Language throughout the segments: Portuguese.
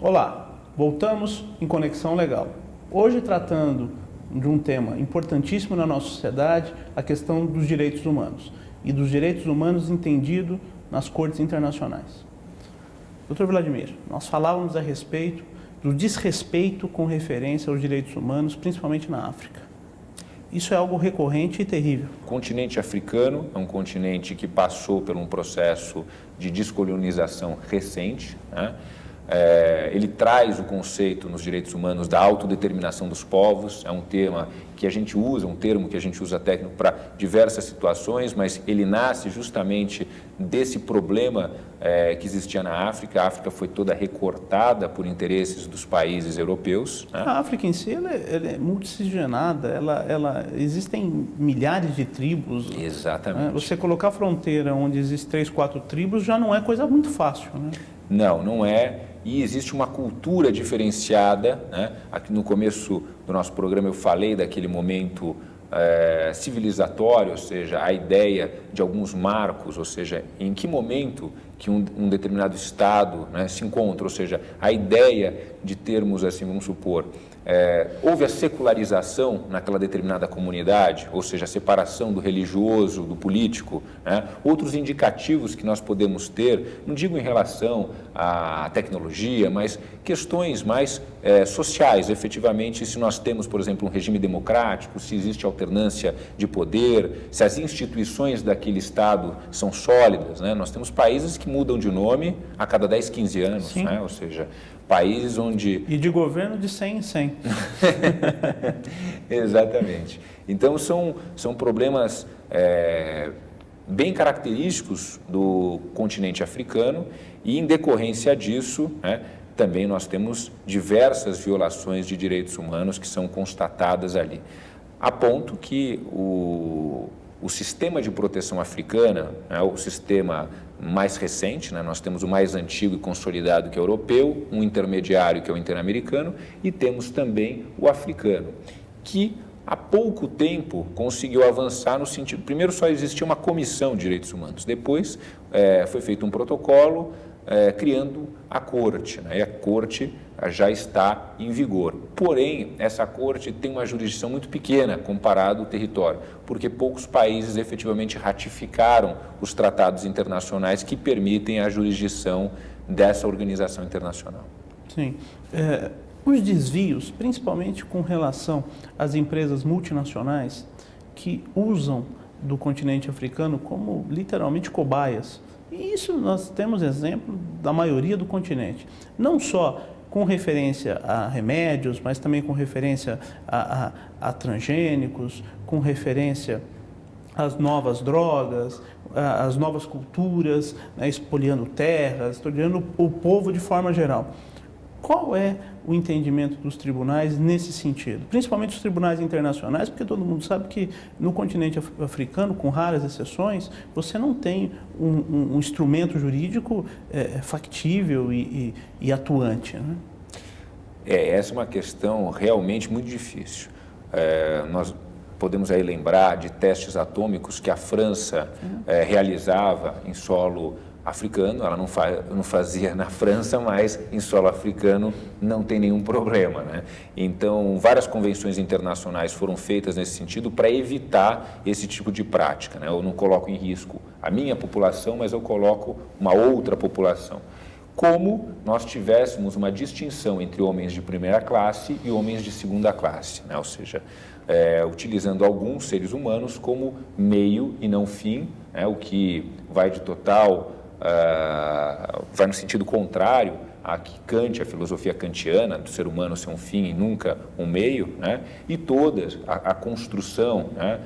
Olá, voltamos em Conexão Legal. Hoje tratando de um tema importantíssimo na nossa sociedade, a questão dos direitos humanos e dos direitos humanos entendido nas cortes internacionais. Dr. Vladimir, nós falávamos a respeito do desrespeito com referência aos direitos humanos, principalmente na África. Isso é algo recorrente e terrível. O continente africano é um continente que passou por um processo de descolonização recente, né? Ele traz o conceito nos direitos humanos da autodeterminação dos povos, é um tema que a gente usa, um termo que a gente usa técnico para diversas situações, mas ele nasce justamente desse problema que existia na África. A África foi toda recortada por interesses dos países europeus, né? A África em si ela é multissigilada, existem milhares de tribos. Exatamente. Né? Você colocar fronteira onde existem 3, 4 tribos já não é coisa muito fácil, né? Não é. E existe uma cultura diferenciada, né? Aqui no começo do nosso programa eu falei daquele momento civilizatório, ou seja, a ideia de alguns marcos, ou seja, em que momento que um determinado Estado, né, se encontra, ou seja, a ideia de termos, assim, vamos supor, houve a secularização naquela determinada comunidade, ou seja, a separação do religioso, do político, né? Outros indicativos que nós podemos ter, não digo em relação à tecnologia, mas questões mais sociais, efetivamente, se nós temos, por exemplo, um regime democrático, se existe alternância de poder, se as instituições daquele Estado são sólidas, né? Nós temos países que mudam de nome a cada 10, 15 anos, né? Ou seja, países onde... E de governo de 100 em 100. Exatamente. Então, são problemas bem característicos do continente africano e, em decorrência disso, né, também nós temos diversas violações de direitos humanos que são constatadas ali. A ponto que o sistema de proteção africana, né, o sistema mais recente, né, nós temos o mais antigo e consolidado, que é o europeu, um intermediário, que é o interamericano, e temos também o africano, que há pouco tempo conseguiu avançar no sentido... Primeiro só existia uma comissão de direitos humanos, depois foi feito um protocolo criando a corte, né, e a corte já está em vigor. Porém, essa corte tem uma jurisdição muito pequena comparado ao território, porque poucos países efetivamente ratificaram os tratados internacionais que permitem a jurisdição dessa organização internacional. Sim. Os desvios, principalmente com relação às empresas multinacionais que usam do continente africano como literalmente cobaias. E isso nós temos exemplo da maioria do continente. Não só com referência a remédios, mas também com referência a transgênicos, com referência às novas drogas, às novas culturas, né, espoliando terras, espoliando o povo de forma geral. Qual é o entendimento dos tribunais nesse sentido? Principalmente os tribunais internacionais, porque todo mundo sabe que no continente africano, com raras exceções, você não tem um instrumento jurídico factível e atuante, né? Essa é uma questão realmente muito difícil. Nós podemos aí lembrar de testes atômicos que a França realizava em solo africano. Ela não fazia na França, mas em solo africano não tem nenhum problema, né? Então, várias convenções internacionais foram feitas nesse sentido para evitar esse tipo de prática, né? Eu não coloco em risco a minha população, mas eu coloco uma outra população. Como nós tivéssemos uma distinção entre homens de primeira classe e homens de segunda classe, né? Ou seja, utilizando alguns seres humanos como meio e não fim, né? O que vai de total... vai no sentido contrário a que Kant, a filosofia kantiana, do ser humano ser um fim e nunca um meio, né? E toda a construção, né,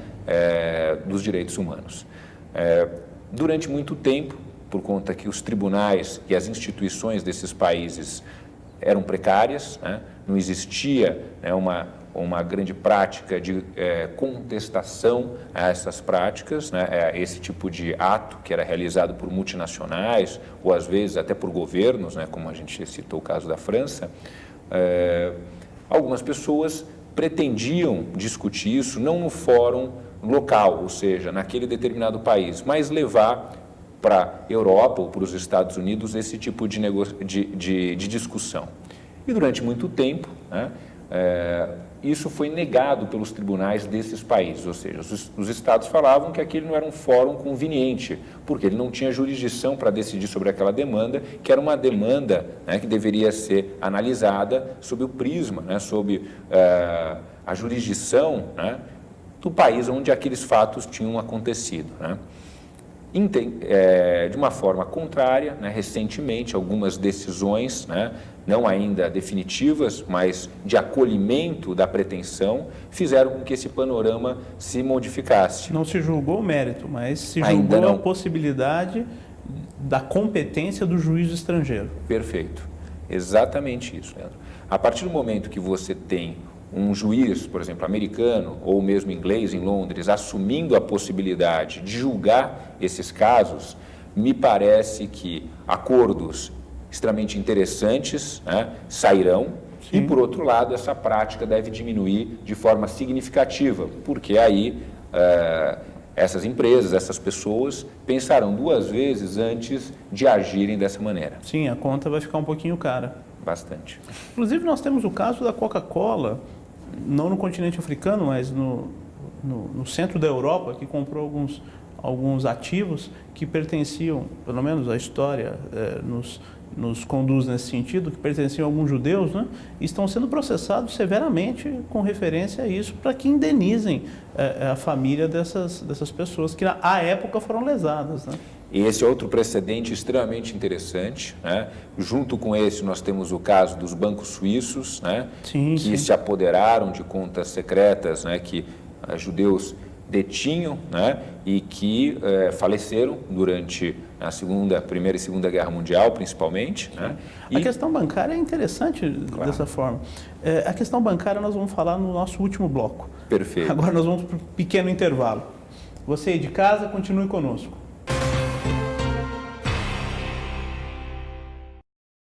dos direitos humanos. Durante muito tempo, por conta que os tribunais e as instituições desses países eram precárias, né? Não existia, né, uma grande prática de contestação a essas práticas, né, esse tipo de ato que era realizado por multinacionais ou às vezes até por governos, né, como a gente citou o caso da França. Algumas pessoas pretendiam discutir isso não no fórum local, ou seja, naquele determinado país, mas levar para a Europa ou para os Estados Unidos esse tipo de discussão. E durante muito tempo, né, isso foi negado pelos tribunais desses países, ou seja, os estados falavam que aquele não era um fórum conveniente, porque ele não tinha jurisdição para decidir sobre aquela demanda, que era uma demanda, né, que deveria ser analisada sob o prisma, né, sob a jurisdição, né, do país onde aqueles fatos tinham acontecido, né. De uma forma contrária, né, recentemente, algumas decisões, né, não ainda definitivas, mas de acolhimento da pretensão, fizeram com que esse panorama se modificasse. Não se julgou o mérito, mas se Ainda julgou não. a possibilidade da competência do juiz estrangeiro. Perfeito. Exatamente isso, Leandro. A partir do momento que você tem um juiz, por exemplo, americano ou mesmo inglês em Londres, assumindo a possibilidade de julgar esses casos, me parece que acordos extremamente interessantes, né, sairão. Sim. E, por outro lado, essa prática deve diminuir de forma significativa, porque aí essas empresas, essas pessoas pensarão duas vezes antes de agirem dessa maneira. Sim, a conta vai ficar um pouquinho cara. Bastante. Inclusive, nós temos o caso da Coca-Cola, não no continente africano, mas no centro da Europa, que comprou alguns ativos que pertenciam, pelo menos a história nos conduz nesse sentido, que pertenciam a alguns judeus, né, e estão sendo processados severamente com referência a isso, para que indenizem a família dessas pessoas que à época foram lesadas, né? E esse é outro precedente extremamente interessante, né? Junto com esse, nós temos o caso dos bancos suíços, né? Que se apoderaram de contas secretas, né, que judeus detinham, né, e que faleceram durante a Primeira e Segunda Guerra Mundial, principalmente. Né? A questão bancária é interessante, claro, dessa forma. A questão bancária nós vamos falar no nosso último bloco. Perfeito. Agora nós vamos para um pequeno intervalo. Você aí de casa, continue conosco.